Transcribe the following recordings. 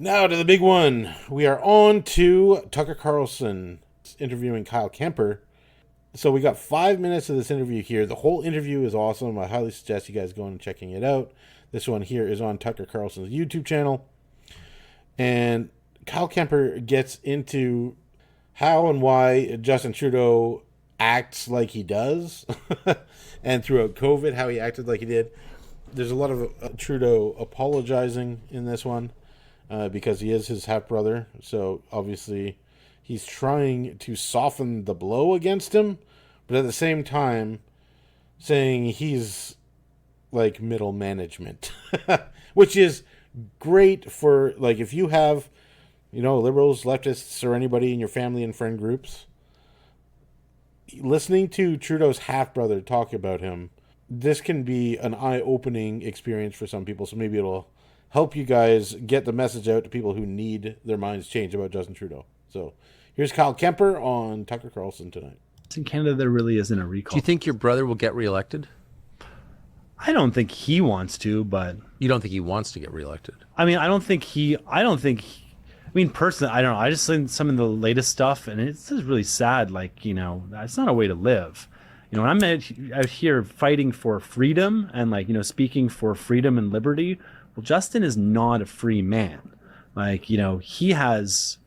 Now to the big one. We are on to Tucker Carlson interviewing Kyle Kemper. So we got 5 minutes of this interview here. The whole interview is awesome. I highly suggest you guys going and checking it out. This one here is on Tucker Carlson's YouTube channel. And Kyle Kemper gets into how and why Justin Trudeau acts like he does. And throughout COVID, how he acted like he did. There's a lot of Trudeau apologizing in this one. Because he is his half-brother. So, obviously, he's trying to soften the blow against him. But at the same time, saying he's, like, middle management. Which is great for, like, if you have, liberals, leftists, or anybody in your family and friend groups. Listening to Trudeau's half-brother talk about him, this can be an eye-opening experience for some people. So maybe it'll help you guys get the message out to people who need their minds changed about Justin Trudeau. So here's Kyle Kemper on Tucker Carlson tonight. In Canada, there really isn't a recall. Do you think your brother will get reelected? I don't think he wants to, but... You don't think he wants to get reelected? I mean, personally, I don't know. I just think some of the latest stuff, and it's just really sad. Like, that's not a way to live. When I'm out here fighting for freedom and speaking for freedom and liberty, well, Justin is not a free man. He has,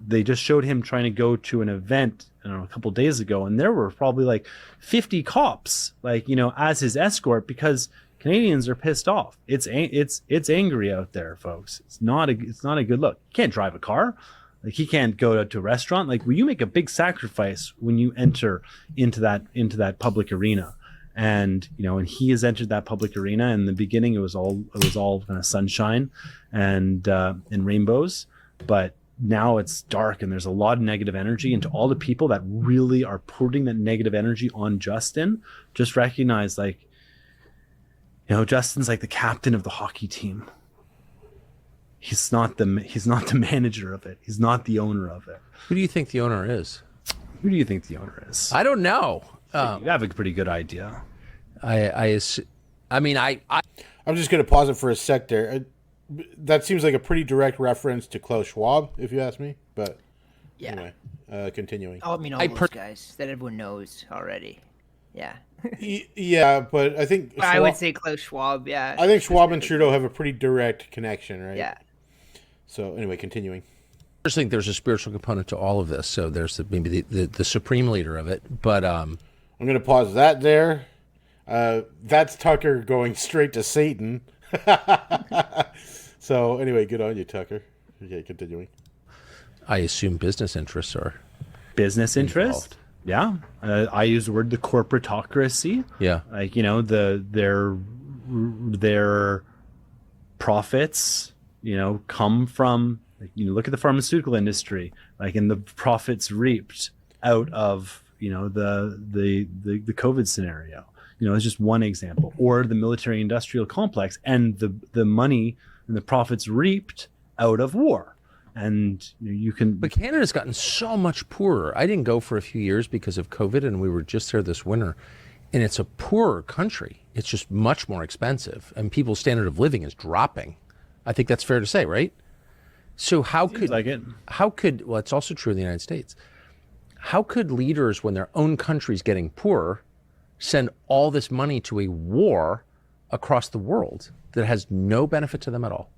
they just showed him trying to go to an event, a couple of days ago, and there were probably 50 cops, as his escort, because Canadians are pissed off. It's angry out there, folks. It's not a good look. You can't drive a car. He can't go to a restaurant. You make a big sacrifice when you enter into that public arena. And and he has entered that public arena. In the beginning, it was all kind of sunshine and rainbows, but now it's dark and there's a lot of negative energy. And to all the people that really are putting that negative energy on Justin, just recognize Justin's like the captain of the hockey team. He's not the manager of it. He's not the owner of it. Who do you think the owner is? Who do you think the owner is? I don't know. You have a pretty good idea. I'm just going to pause it for a sec there. That seems like a pretty direct reference to Klaus Schwab, if you ask me. But yeah. Anyway, continuing. All those guys that everyone knows already. Yeah. Yeah, but I think I would say Klaus Schwab. Yeah. I think Schwab and Trudeau have a pretty direct connection, right? Yeah. So anyway, continuing. I just think there's a spiritual component to all of this. So there's maybe the supreme leader of it, but I'm going to pause that there. That's Tucker going straight to Satan. So anyway, good on you, Tucker. Okay, continuing. I assume business interests are business interest. Yeah, I use the word the corporatocracy. Yeah, their profits. Come from. Look at the pharmaceutical industry. And the profits reaped out of the COVID scenario. It's just one example. Or the military industrial complex and the money and the profits reaped out of war. And you can. But Canada's gotten so much poorer. I didn't go for a few years because of COVID, and we were just there this winter. And it's a poorer country. It's just much more expensive, and people's standard of living is dropping. I think that's fair to say, right? So how could well, it's also true in the United States. How could leaders, when their own country's getting poorer, send all this money to a war across the world that has no benefit to them at all?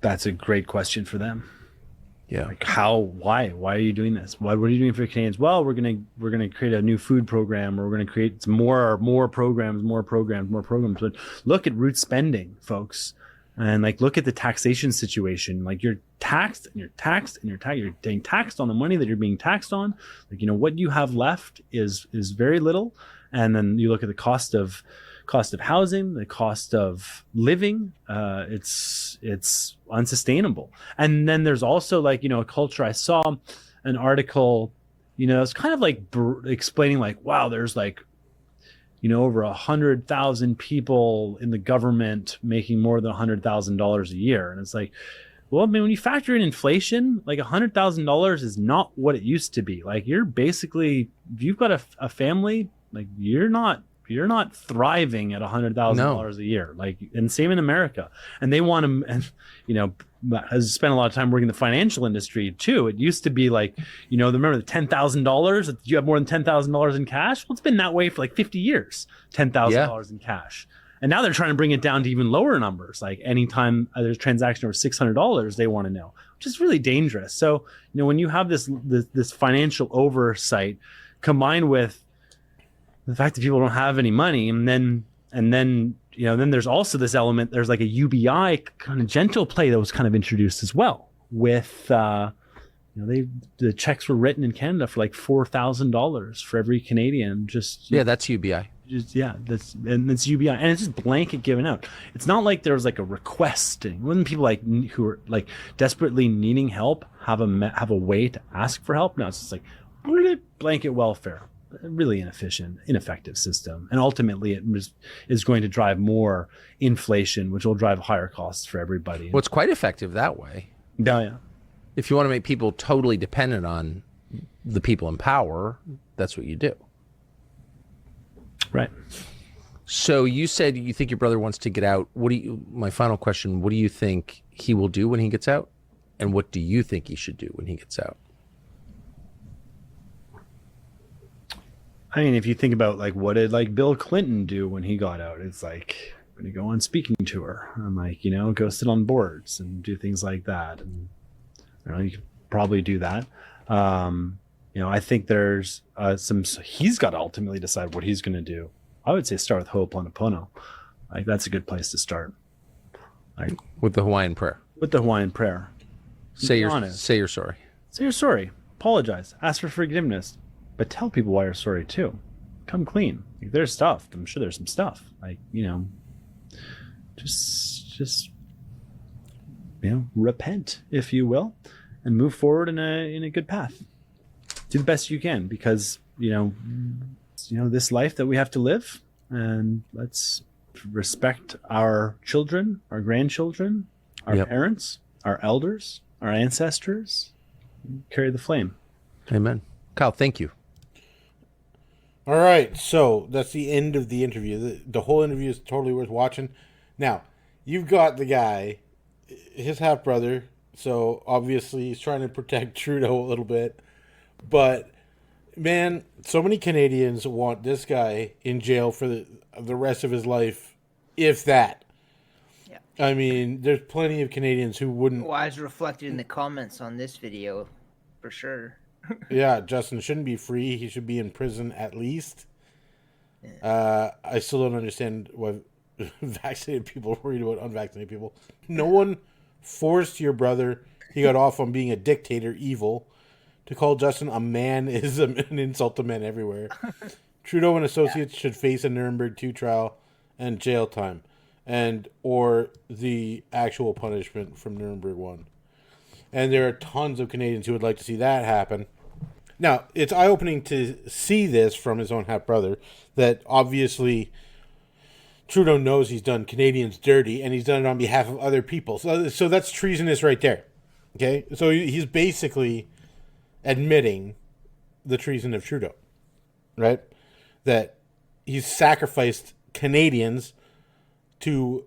That's a great question for them. Yeah. Why are you doing this? What are you doing for Canadians? Well, we're gonna create a new food program, or we're gonna create some more programs. But look at root spending, folks, and look at the taxation situation. You're taxed and you're getting taxed on the money that you're being taxed on. What you have left is very little, and then you look at the cost of housing, the cost of living. It's unsustainable. And then there's also a culture. I saw an article, it's kind of explaining wow, there's over 100,000 people in the government making more than $100,000 a year. And it's well, I mean, when you factor in inflation, $100,000 is not what it used to be. You're basically, if you've got a family, you're not you're not thriving at $100,000 a year. Like, and same in America. And they want to, and, you know, has spent a lot of time working in the financial industry too. It used to be like, you know, remember the $10,000? You have more than $10,000 in cash. Well, it's been that way for like 50 years. $10,000 in cash. And now they're trying to bring it down to even lower numbers. Like anytime there's a transaction over $600, they want to know, which is really dangerous. So, you know, when you have this financial oversight combined with the fact that people don't have any money, and then you know, then there's also this element. There's like a UBI kind of gentle play that was kind of introduced as well. With you know, the checks were written in Canada for like $4,000 for every Canadian. That's UBI. It's UBI, and it's just blanket given out. It's not like there was like a requesting. When people like who are like desperately needing help have a way to ask for help. No, it's just like blanket welfare. Really ineffective system, and ultimately it is going to drive more inflation, which will drive higher costs for everybody. Well, it's quite effective that way. Yeah. If you want to make people totally dependent on the people in power, that's what you do. Right. So you said you think your brother wants to get out. My final question, what do you think he will do when he gets out? And what do you think he should do when he gets out? I mean, if you think about like what did like Bill Clinton do when he got out, it's like I'm going to go on speaking tour and like, you know, go sit on boards and do things like that. And you know, you could probably do that. You know, I think there's he's got to ultimately decide what he's going to do. I would say start with Ho'oponopono. Like that's a good place to start. Like with the Hawaiian prayer. With the Hawaiian prayer. Say you're sorry. Say you're sorry. Apologize. Ask for forgiveness. But tell people why you're sorry too. Come clean. Like, there's stuff. I'm sure there's some stuff. Like, you know, just you know, repent, if you will, and move forward in a good path. Do the best you can, because you know this life that we have to live, and let's respect our children, our grandchildren, our parents, our elders, our ancestors. Carry the flame. Amen. Kyle, thank you. All right, so that's the end of the interview. The whole interview is totally worth watching. Now, you've got the guy, his half-brother, so obviously he's trying to protect Trudeau a little bit. But, man, so many Canadians want this guy in jail for the rest of his life, if that. Yeah. I mean, there's plenty of Canadians who wouldn't... Well, as reflected in the comments on this video, for sure. Yeah, Justin shouldn't be free. He should be in prison at least. I still don't understand why vaccinated people are worried about unvaccinated people. No one forced your brother. He got off on being a dictator, evil. To call Justin a man is an insult to men everywhere. Trudeau and associates should face a Nuremberg 2 trial and jail time, or the actual punishment from Nuremberg 1. And there are tons of Canadians who would like to see that happen. Now, it's eye-opening to see this from his own half-brother, that obviously Trudeau knows he's done Canadians dirty, and he's done it on behalf of other people. So that's treasonous right there. Okay? So he's basically admitting the treason of Trudeau, right? That he's sacrificed Canadians to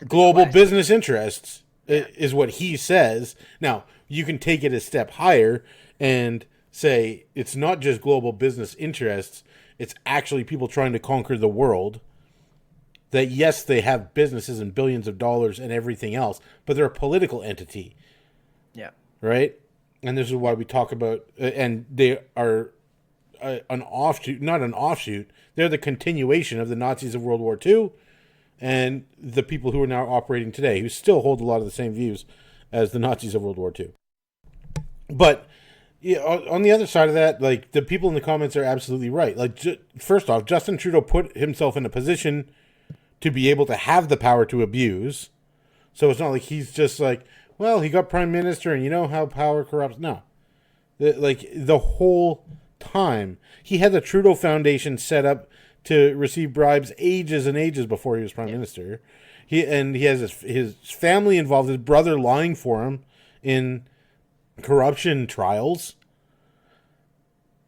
global business interests. Is what he says. Now, you can take it a step higher and say it's not just global business interests, it's actually people trying to conquer the world. That, yes, they have businesses and billions of dollars and everything else, but they're a political entity. Yeah. Right? And this is why we talk about, and they are an offshoot, not an offshoot, they're the continuation of the Nazis of World War II. And the people who are now operating today, who still hold a lot of the same views as the Nazis of World War II. But yeah, on the other side of that, like, the people in the comments are absolutely right. Like, first off, Justin Trudeau put himself in a position to be able to have the power to abuse. So it's not like he's just like, well, he got prime minister and you know how power corrupts. No. The whole time, he had the Trudeau Foundation set up to receive bribes ages and ages before he was prime minister. He has his family involved, his brother lying for him in corruption trials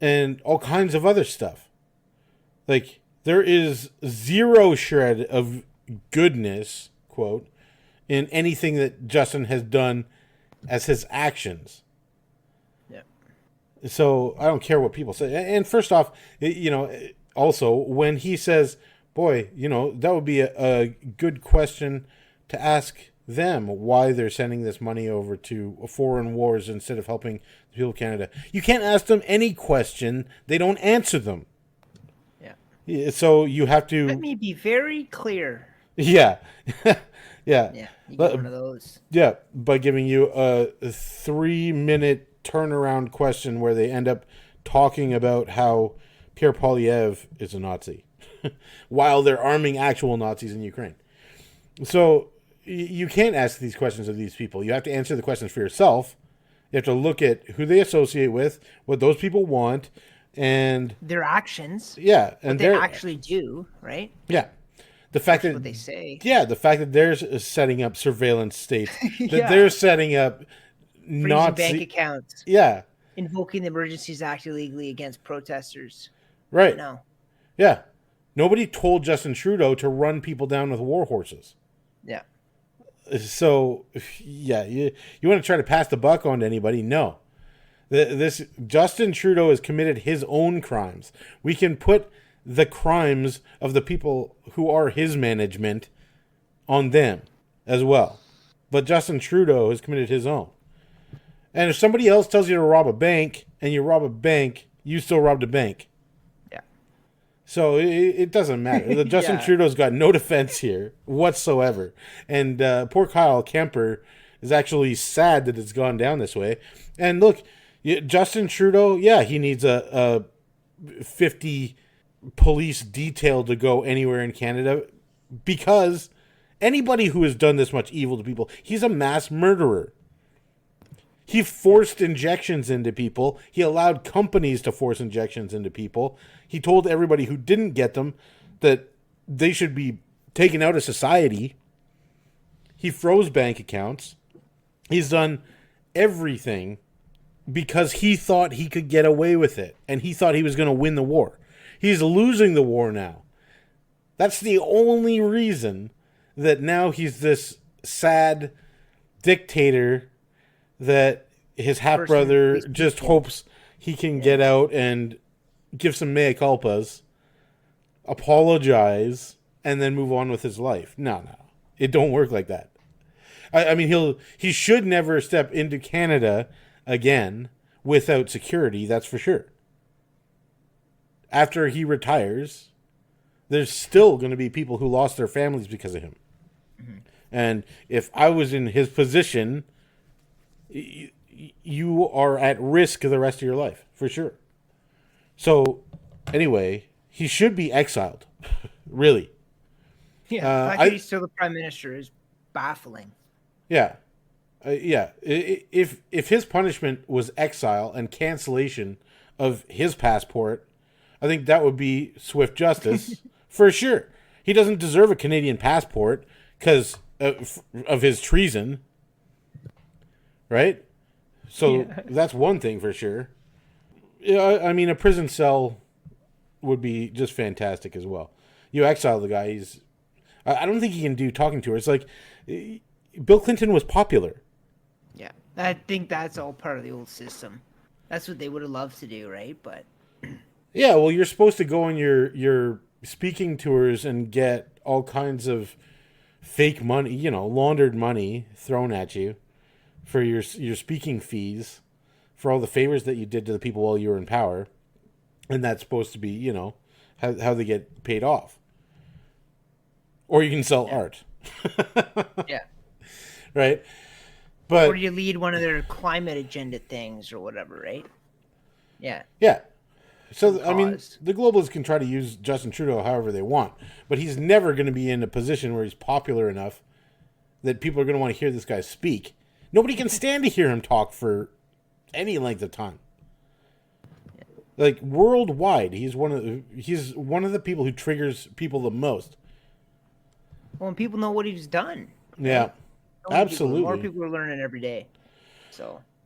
and all kinds of other stuff. Like, There is zero shred of goodness, quote, in anything that Justin has done as his actions. Yeah. So I don't care what people say. And first off, also when he says, boy, that would be a good question to ask them, why they're sending this money over to foreign wars instead of helping the people of Canada. You can't ask them any question. They don't answer them. Yeah. So you have to... Let me be very clear. Yeah. Yeah. Yeah, you get one of those. Yeah, by giving you a 3-minute turnaround question where they end up talking about how Pierre Poilievre is a Nazi while they're arming actual Nazis in Ukraine. So you can't ask these questions of these people. You have to answer the questions for yourself. You have to look at who they associate with, what those people want, and their actions. Yeah, and what they actually do, right? Yeah. The fact That's what they say. Yeah, the fact that they're setting up surveillance states, that they're setting up Nazi bank accounts. Yeah. Invoking the Emergencies Act illegally against protesters. Right. No. Yeah. Nobody told Justin Trudeau to run people down with war horses. Yeah. So, yeah, you want to try to pass the buck on to anybody? No. This Justin Trudeau has committed his own crimes. We can put the crimes of the people who are his management on them as well. But Justin Trudeau has committed his own. And if somebody else tells you to rob a bank and you rob a bank, you still robbed a bank. Yeah. So it doesn't matter. Justin Trudeau's got no defense here whatsoever. And poor Kyle Kemper is actually sad that it's gone down this way. And look, Justin Trudeau, he needs a 50 police detail to go anywhere in Canada, because anybody who has done this much evil to people, he's a mass murderer. He forced injections into people. He allowed companies to force injections into people. He told everybody who didn't get them that they should be taken out of society. He froze bank accounts. He's done everything because he thought he could get away with it, and he thought he was going to win the war. He's losing the war now. That's the only reason that now he's this sad dictator that his half-brother just hopes he can get out and give some mea culpas, apologize, and then move on with his life. No. It don't work like that. I mean, he should never step into Canada again without security, that's for sure. After he retires, there's still going to be people who lost their families because of him. Mm-hmm. And if I was in his position, you are at risk the rest of your life, for sure. So, anyway, he should be exiled, really. Yeah, the fact that he's still the prime minister is baffling. Yeah. If his punishment was exile and cancellation of his passport, I think that would be swift justice for sure. He doesn't deserve a Canadian passport because of his treason, right? So that's one thing for sure. Yeah, I mean, a prison cell would be just fantastic as well. You exile the guy. I don't think he can do talking to her. It's like Bill Clinton was popular. Yeah, I think that's all part of the old system. That's what they would have loved to do, right? But yeah, well, you're supposed to go on your speaking tours and get all kinds of fake money, laundered money thrown at you for your speaking fees, for all the favors that you did to the people while you were in power. And that's supposed to be, how they get paid off. Or you can sell art. Yeah. Right? But or you lead one of their climate agenda things or whatever, right? Yeah. Yeah. So, I mean, the globalists can try to use Justin Trudeau however they want, but he's never going to be in a position where he's popular enough that people are going to want to hear this guy speak. Nobody can stand to hear him talk for any length of time. Like, worldwide, he's one of the people who triggers people the most. Well, and people know what he's done. Yeah, absolutely. More people are learning every day. So